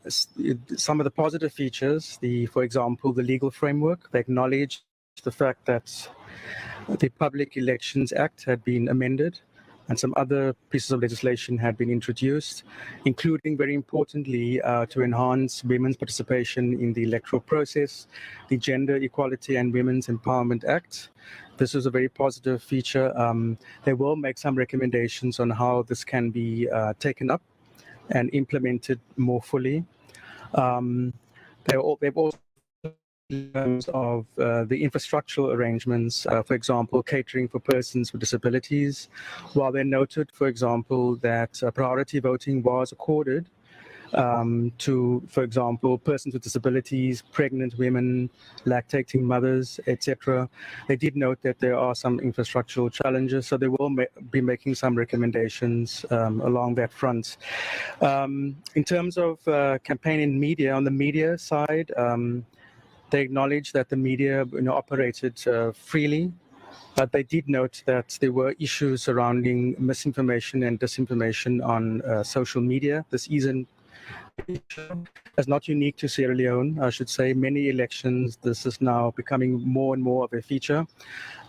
of the positive features, for example, the legal framework. They acknowledged the fact that the Public Elections Act had been amended and some other pieces of legislation had been introduced, including, very importantly, to enhance women's participation in the electoral process, the Gender Equality and Women's Empowerment Act. This is a very positive feature. They will make some recommendations on how this can be taken up and implemented more fully. They've also in terms of the infrastructural arrangements, for example, catering for persons with disabilities, while they noted, for example, that priority voting was accorded to, for example, persons with disabilities, pregnant women, lactating mothers, etc. They did note that there are some infrastructural challenges, so they will be making some recommendations along that front. In terms of campaign and media, on the media side, they acknowledged that the media operated freely, but they did note that there were issues surrounding misinformation and disinformation on social media. This isn't is not unique to Sierra Leone. I should say many elections, this is now becoming more and more of a feature.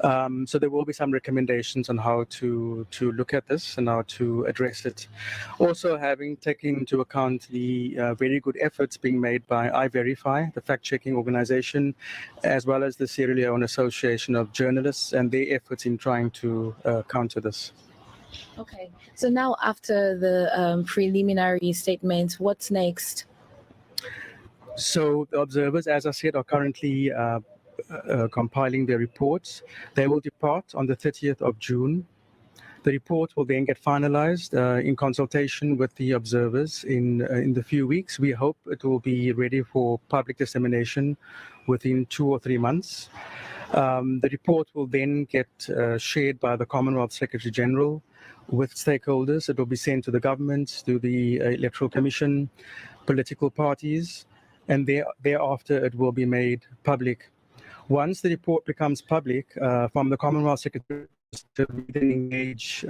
So there will be some recommendations on how to look at this and how to address it. Also, having taken into account the very good efforts being made by iVerify, the fact-checking organization, as well as the Sierra Leone Association of Journalists and their efforts in trying to counter this. Okay, so now after the preliminary statements, what's next? So the observers, as I said, are currently compiling their reports. They will depart on the 30th of June. The report will then get finalized in consultation with the observers in the few weeks. We hope it will be ready for public dissemination within 2 or 3 months. The report will then get shared by the Commonwealth Secretary General with stakeholders. It will be sent to the government, to the Electoral Commission, political parties, and thereafter it will be made public. Once the report becomes public, from the Commonwealth Secretary, we then engage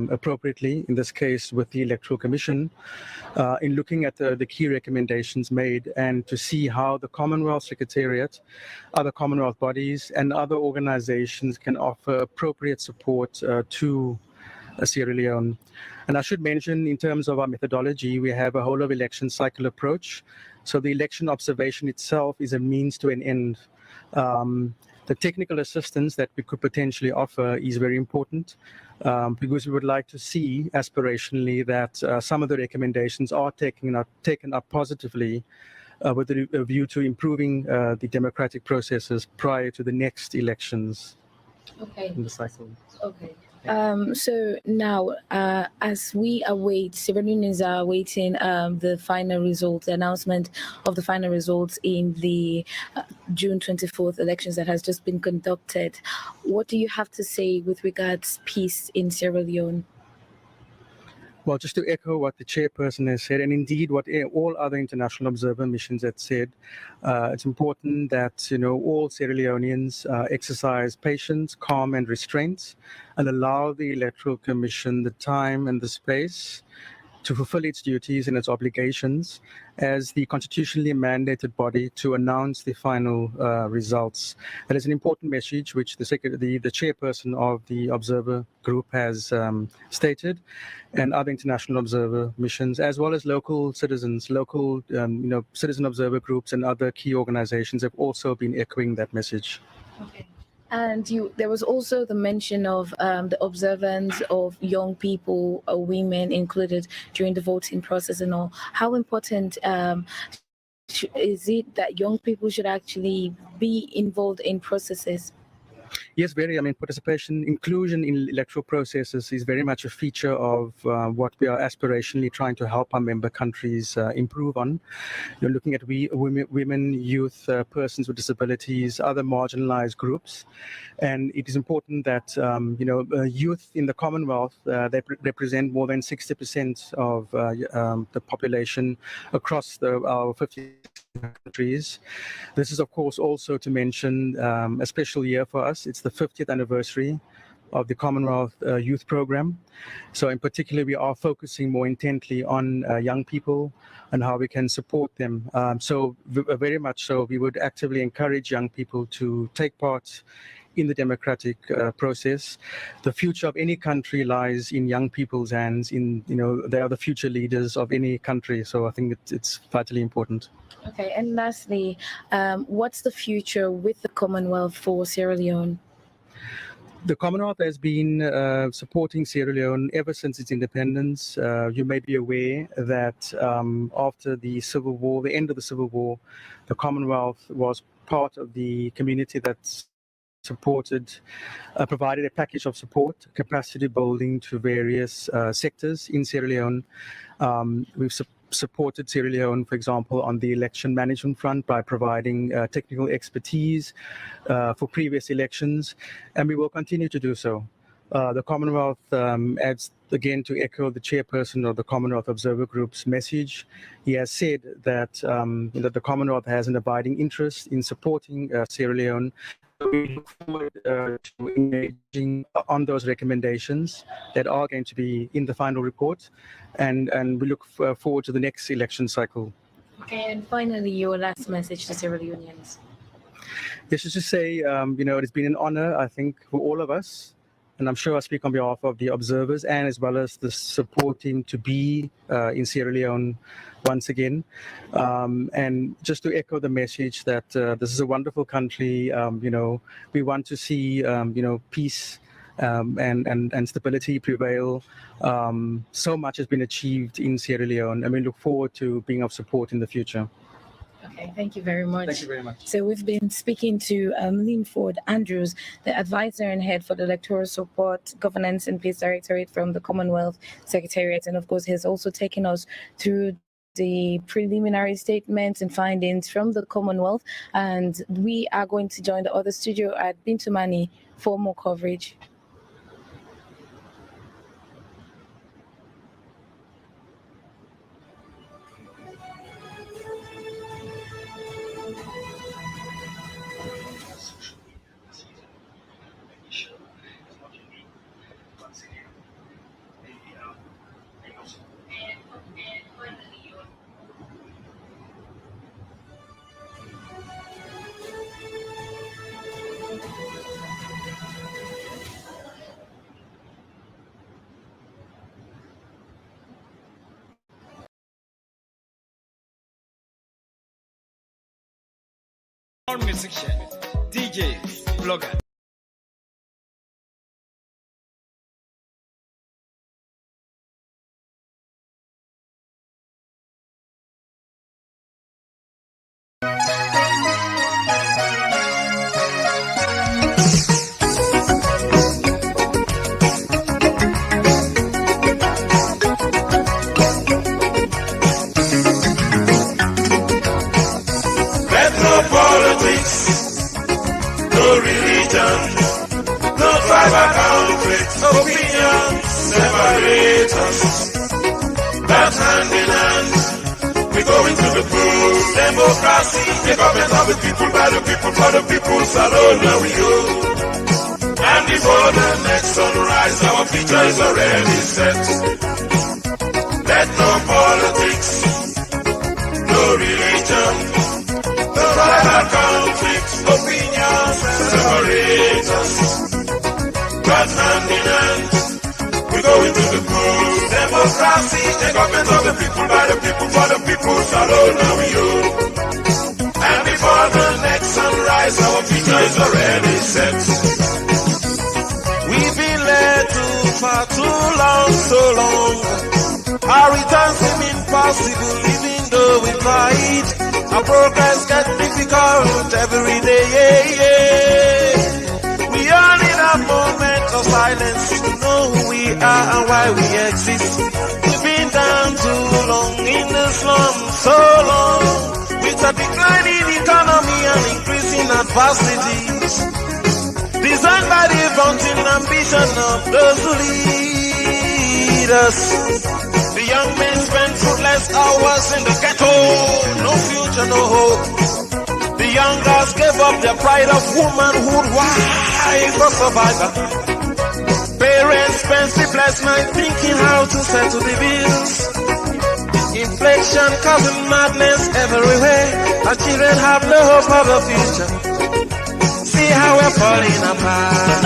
appropriately, in this case with the Electoral Commission, in looking at the key recommendations made and to see how the Commonwealth Secretariat, other Commonwealth bodies and other organizations can offer appropriate support to Sierra Leone. And I should mention, in terms of our methodology, we have a whole of election cycle approach. So the election observation itself is a means to an end. The technical assistance that we could potentially offer is very important because we would like to see aspirationally that some of the recommendations are taken up positively with a view to improving the democratic processes prior to the next elections in the cycle. Okay. So now, as we await, Sierra Leoneans are awaiting the final results, the announcement of the final results in the June 24th elections that has just been conducted. What do you have to say with regards peace in Sierra Leone? Well, just to echo what the chairperson has said, and indeed what all other international observer missions have said, it's important that all Sierra Leoneans exercise patience, calm, and restraint, and allow the Electoral Commission the time and the space to fulfill its duties and its obligations as the constitutionally mandated body to announce the final results. That is an important message which the chairperson of the observer group has stated, and other international observer missions, as well as local citizens, local citizen observer groups and other key organizations have also been echoing that message. Okay. And there was also the mention of the observance of young people, women included during the voting process and all. How important is it that young people should actually be involved in processes? Yes, very. I mean, participation, inclusion in electoral processes is very much a feature of what we are aspirationally trying to help our member countries improve on. You're looking at women, youth, persons with disabilities, other marginalized groups. And it is important that, youth in the Commonwealth, they represent more than 60% of the population across our 50 countries. This is, of course, also to mention a special year for us. It's the 50th anniversary of the Commonwealth Youth Program. So in particular, we are focusing more intently on young people and how we can support them. So very much so, we would actively encourage young people to take part in the democratic process. The future of any country lies in young people's hands. They are the future leaders of any country. So I think it's vitally important. Okay, and lastly, what's the future with the Commonwealth for Sierra Leone? The Commonwealth has been supporting Sierra Leone ever since its independence. You may be aware that after the Civil War, the end of the Civil War, the Commonwealth was part of the community that's provided a package of support, capacity building to various sectors in Sierra Leone. We've supported Sierra Leone, for example, on the election management front by providing technical expertise for previous elections, and we will continue to do so. The Commonwealth adds, again, to echo the chairperson of the Commonwealth Observer Group's message. He has said that, that the Commonwealth has an abiding interest in supporting Sierra Leone. We look forward to engaging on those recommendations that are going to be in the final report, and we look forward to the next election cycle. And finally, your last message to Sierra Leoneans. This is to say, it has been an honor, I think, for all of us, and I'm sure I speak on behalf of the observers and as well as the support team, to be in Sierra Leone once again. And just to echo the message that this is a wonderful country. We want to see, peace and stability prevail. So much has been achieved in Sierra Leone, and we look forward to being of support in the future. Okay, thank you very much. Thank you very much. So we've been speaking to Linford Andrews, the advisor and head for the Electoral Support, Governance and Peace Directorate from the Commonwealth Secretariat. And of course, he's also taken us through the preliminary statements and findings from the Commonwealth. And we are going to join the other studio at Bintumani for more coverage. All musicians, DJs, bloggers. Democracy, the government of the people, by the people, for the people, salon, now we go. And before the next sunrise, our future is already set. Let no politics, no religion, no tribal conflicts, opinions separate us. But hand in hand, we go into the pool. Democracy, the government of the people, by the people, for the people, salon, now we go. And before the next sunrise, our future is already set. We've been led for too long, so long. Our return seem impossible, even though we fight. Our progress gets difficult every day. We all need a moment of silence to know who we are and why we exist. We've been down too long in the slums, so long. With a declining economy and increasing adversities, designed by the vaunting ambition of those who lead us. The young men spend fruitless hours in the ghetto, no future, no hope. The young girls gave up their pride of womanhood. Why? For survival. Parents spend sleepless nights thinking how to settle the bills. Inflation causing madness everywhere. Our children have no hope of the future. See how we're falling apart.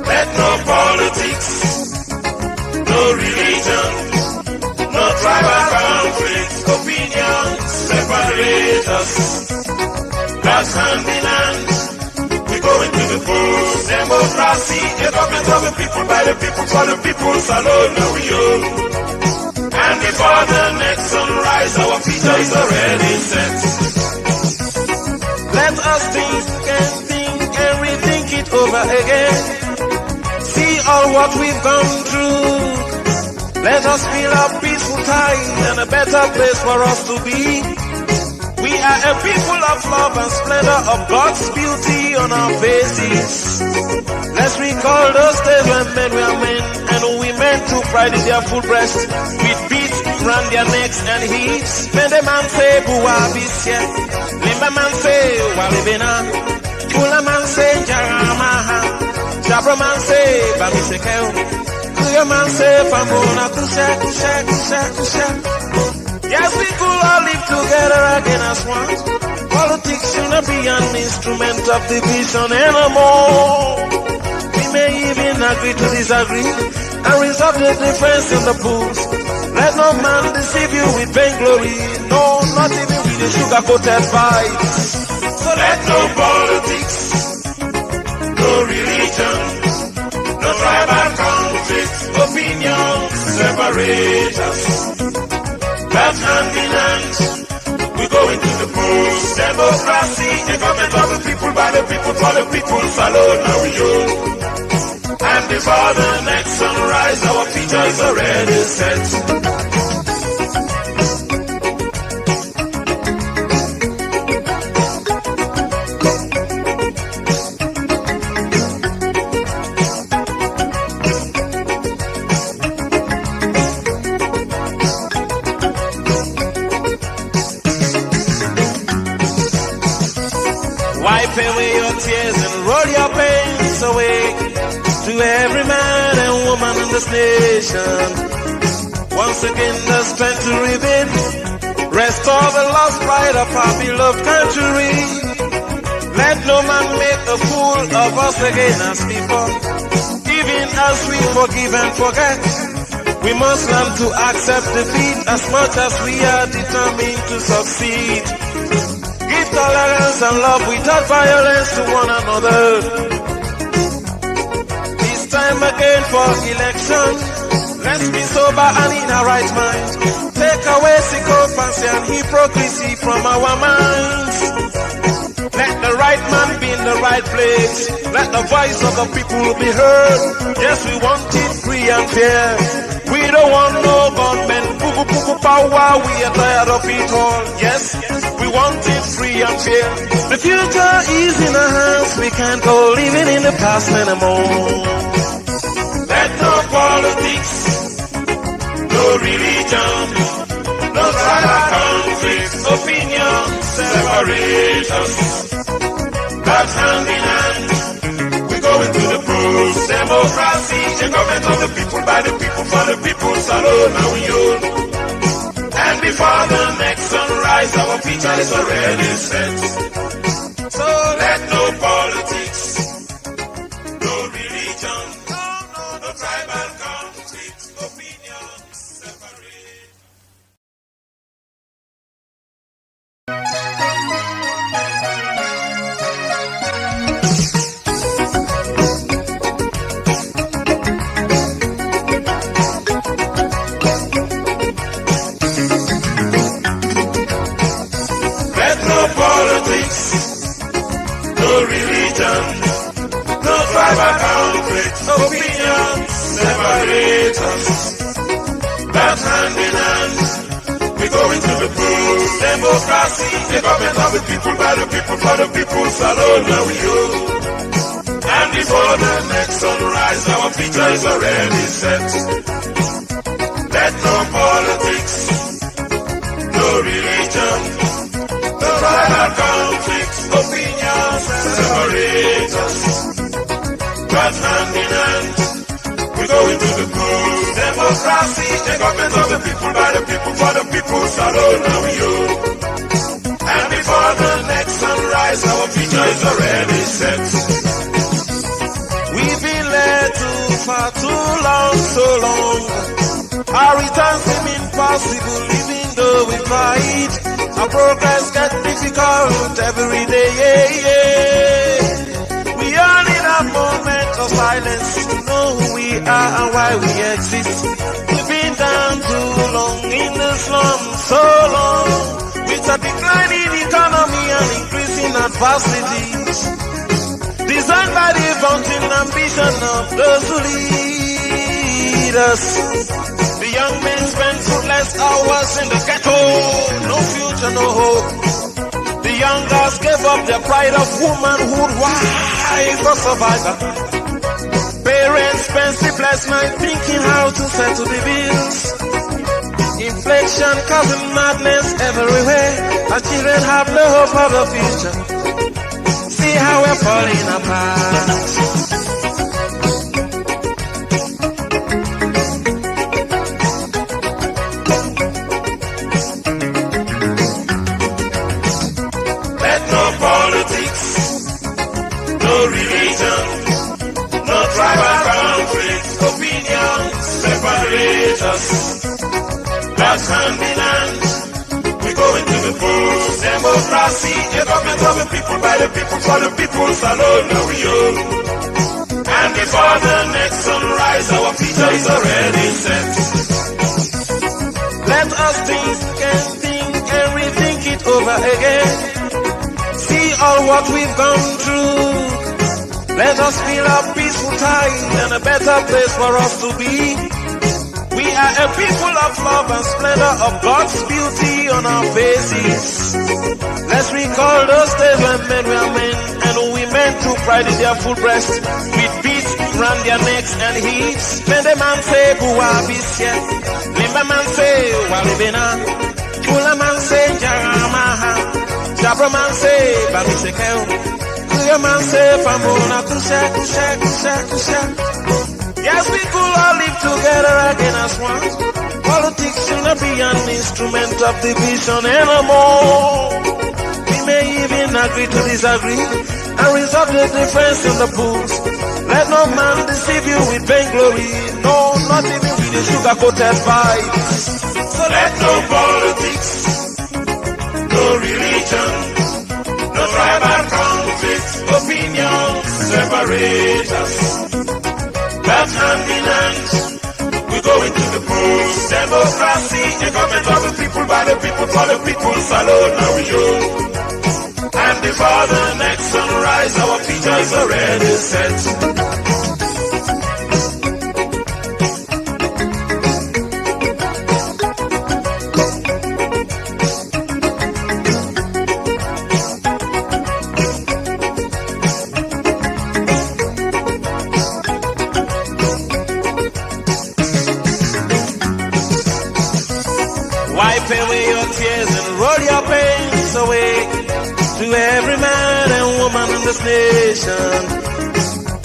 Let no politics, no religion, no tribal conflicts, opinions separate us. That's hand in hand, we go into the pool. Democracy, the government of the people, by the people, for the people, salon, now we all. And before the next sunrise, our future is already set. Let us think and rethink it over again. See all what we've gone through. Let us feel a peaceful time and a better place for us to be. We are a people of love and splendor of God's beauty on our faces. Let's recall those days when men were men and women took pride in their full breast with beads round their necks and hips. Mende man say buwa bisye, limba man say walibina, kula man say jaramaha, jabra man say bamisekeo, kuya man say famuna kusha. Yes, we could all live together again as one. Politics should not be an instrument of division anymore. We may even agree to disagree and resolve the difference in the pools. Let no man deceive you with vainglory. No, not even with the sugar-coated vibes. So let no politics, no religion, no tribal conflict, opinions separate us. But hand in hand, we go into the polls. Democracy, the government of the people, by the people, for the people, alone now we own. And before the next sunrise, our future is already set. Wipe away your tears and roll your pains away. To every man and woman in this nation, once again the strength to rebuild, restore the lost pride of our beloved country. Let no man make a fool of us again as people. Even as we forgive and forget, we must learn to accept defeat as much as we are determined to succeed. Give tolerance and love without violence to one another. It's time again for election. Let's be sober and in our right mind. Take away sycophancy and hypocrisy from our minds. Let the right man be in the right place. Let the voice of the people be heard. Yes, we want it free and fair. We don't want no gunmen, poo power, we are tired of it all. Yes, we want it free and fair. The future is in our hands, we can't go living in the past anymore. Let no politics, no religion, no tribal conflict, opinions separate us. But hand in hand, we go into the polls. Democracy, the government of the people, by the people, for the people, alone now we own. And before the next sunrise, our future is already set. So let no politics, no religion, no tribal conflict, opinions separate. No religion, no tribal conflict, opinions separate us. But hand in hand, we go into the polls. Democracy, the government of the people, by the people, for the people, alone now we own. And before the next sunrise, our future is already set. Let no politics, no religion, no tribal conflict, opinions separate us. But hand in hand, we go into the polls. Democracy, the government of the people, by the people, for the people, alone now we own. And before the next sunrise, our future is already set. We've been led too far, too long, so long. Our return seem impossible, even though we fight. Our progress gets difficult every day. We all need a moment of silence to know who we are and why we exist. We've been down too long in the slums, so long. With a declining economy and increasing facing adversities, designed by the vaunting ambition of those who lead us. The young men spend fruitless hours in the ghetto, no future, no hope. The young girls gave up their pride of womanhood. Why? For survival. Parents spend sleepless nights thinking how to settle the bills. Inflation causing madness everywhere. Our children have no hope for the future. See how we're falling apart. Let no politics, no religion, no tribal conflict, opinions separate us. That's hand in hand. We go into the polls. Democracy, a government of the people, by the people, for the people, alone now we own. And before the next sunrise, our future is already set. Let us think and rethink it over again. See all what we've gone through. Let us feel a peaceful time and a better place for us to be. We are a people of love and splendor of God's beauty on our faces. Let's recall those days when men were men and women took pride in their full breast, with beads round their necks and hips. When the man say, Buwa bisye, Limba man say, Walibena, Kula man say, Jaramaha, Jabra man say, Babisekeo, Kuya man say, Famona, Kusha, Kusha, Kusha, Kusha. Yes, we could all live together again as one. Politics should not be an instrument of division anymore. We may even agree to disagree and resolve the difference in the polls. Let no man deceive you with vainglory. No, not even with the sugar-coated vibes. So let no politics, no religion, no tribal conflict, opinions separate us. That's hand in hand. We go into the polls. Democracy, a government of the people, by the people, for the people, alone now we own. And before the next sunrise, our future is already set. Wipe away your tears and roll your pains away. To every man and woman in this nation,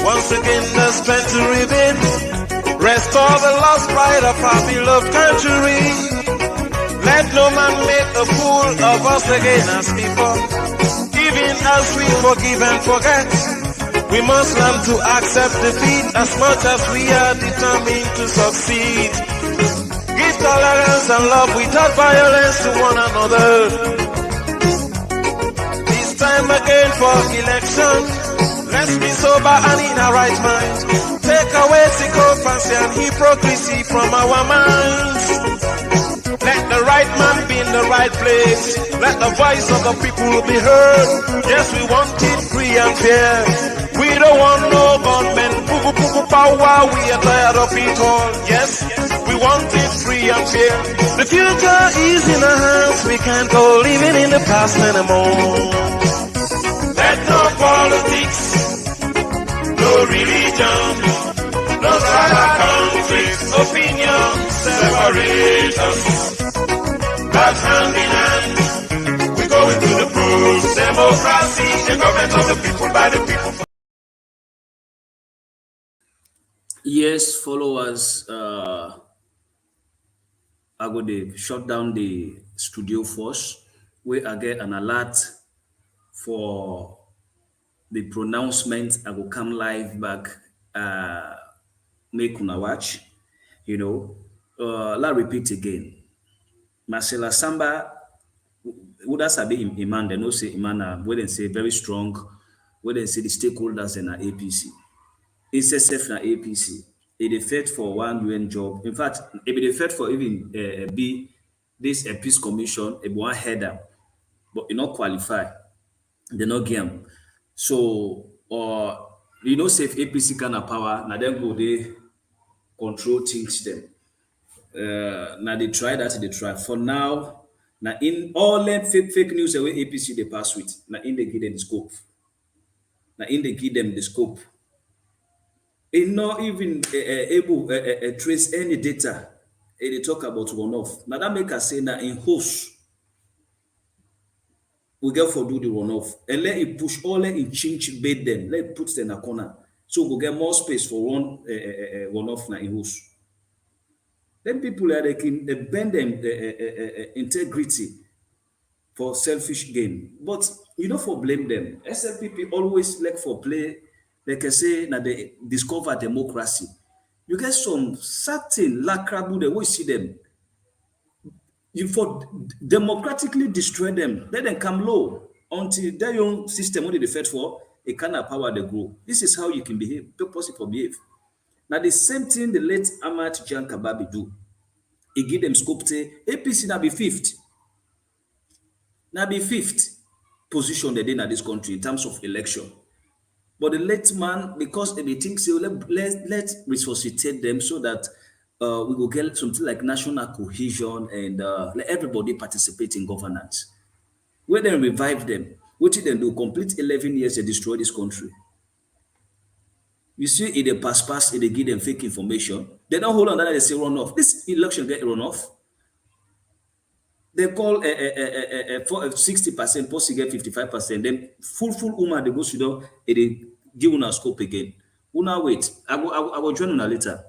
once again the strength to rebuild, restore the lost pride of our beloved country. Let no man make a fool of us again as before. Even as we forgive and forget, we must learn to accept defeat as much as we are determined to succeed. Give tolerance and love without violence to one another. This time again for election, let's be sober and in our right mind. Take away sycophancy and hypocrisy from our minds. Let the right man be in the right place. Let the voice of the people be heard. Yes, we want it free and fair. We don't want no gunmen, pugu power. We are tired of it all. Yes, we want it free and fair. The future is in our hands. We can't go living in the past anymore. Let no politics, no religion, no tribal conflict, opinions separate us. That's hand in hand. We go into the polls. Democracy, the government of the people, by the people. Yes, followers, I go to shut down the studio force. We I get an alert for the pronouncement. I will come live back, make una watch, Let's repeat again. Marcela Samba, would that sabi Iman, they no say Iman, we then say very strong, we then say the stakeholders in our APC. It's a safe na APC. It is fit for one UN job. In fact, it is fit for even be this peace commission, a one header, but you not qualify. They no game. So say if APC can have power, now then go they control things them. Now they try that, they try. For now, now in all them fake news away APC they pass with. Now in they give them the scope. Now in they give them the scope. It not even able trace any data. They talk about runoff. Now that make us say that in host we get for do the runoff and let it push all let it change bait them. Let it put them in a corner. So we get more space for one runoff now in host. Then people are they can bend them integrity for selfish gain. But you don't for blame them. SLPP always like for play, like I say, now they discover democracy. You get some certain lacrabu they will see them. You for democratically destroy them, let them come low until their own system only the fed for a kind of power they grow. This is how you can behave, possible behave. Now the same thing the late Amat Jan Kababi do. He give them scope to APC now be fifth. Now be fifth position they did in this country in terms of election. But the late man, because they think so, let's resuscitate them so that we will get something like national cohesion and let everybody participate in governance. When they revive them, what did they do? Complete 11 years, they destroy this country. You see, if they pass, if they give them fake information, they don't hold on that they say run off. This election get run off. They call 60%, post get 55%. Then full woman they go to them, they give una scope again. Una wait. I will join una later.